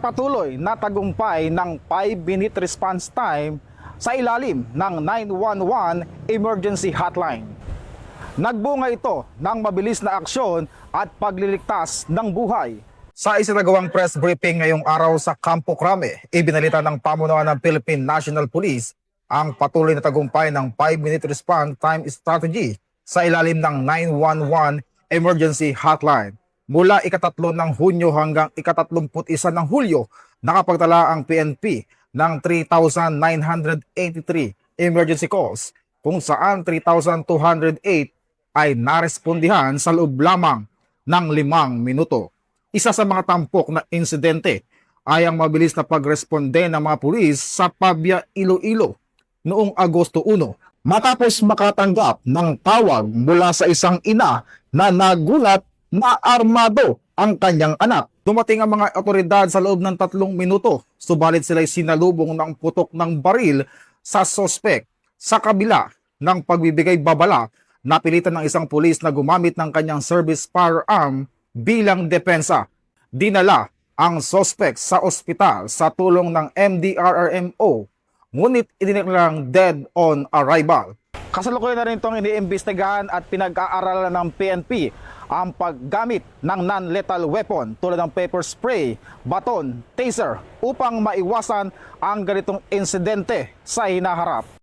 Sa patuloy na tagumpay ng 5-minute response time sa ilalim ng 911 emergency hotline. Nagbunga ito ng mabilis na aksyon at pagliligtas ng buhay. Sa isinagawang press briefing ngayong araw sa Campo Crame, ibinalita ng pamunuan ng Philippine National Police ang patuloy na tagumpay ng 5-minute response time strategy sa ilalim ng 911 emergency hotline. Mula ika-3 ng Hunyo hanggang ika-31 ng Hulyo, nakapagtala ang PNP ng 3,983 emergency calls, kung saan 3,208 ay narespondihan sa loob lamang ng 5 minuto. Isa sa mga tampok na insidente ay ang mabilis na pagresponde ng mga pulis sa Pabia, Iloilo noong Agosto 1, matapos makatanggap ng tawag mula sa isang ina na nagulat na armado ang kanyang anak. Dumating ang mga otoridad sa loob ng 3 minuto, subalit sila'y sinalubong ng putok ng baril sa sospek. Sa kabila ng pagbibigay babala, napilitan ng isang pulis na gumamit ng kanyang service firearm bilang depensa. Dinala ang sospek sa ospital sa tulong ng MDRRMO, ngunit idineklarang dead on arrival. Kasalukuyan na rin itong iniimbestigahan at pinag-aaralan ng PNP ang paggamit ng non-lethal weapon tulad ng pepper spray, baton, taser upang maiwasan ang ganitong insidente sa hinaharap.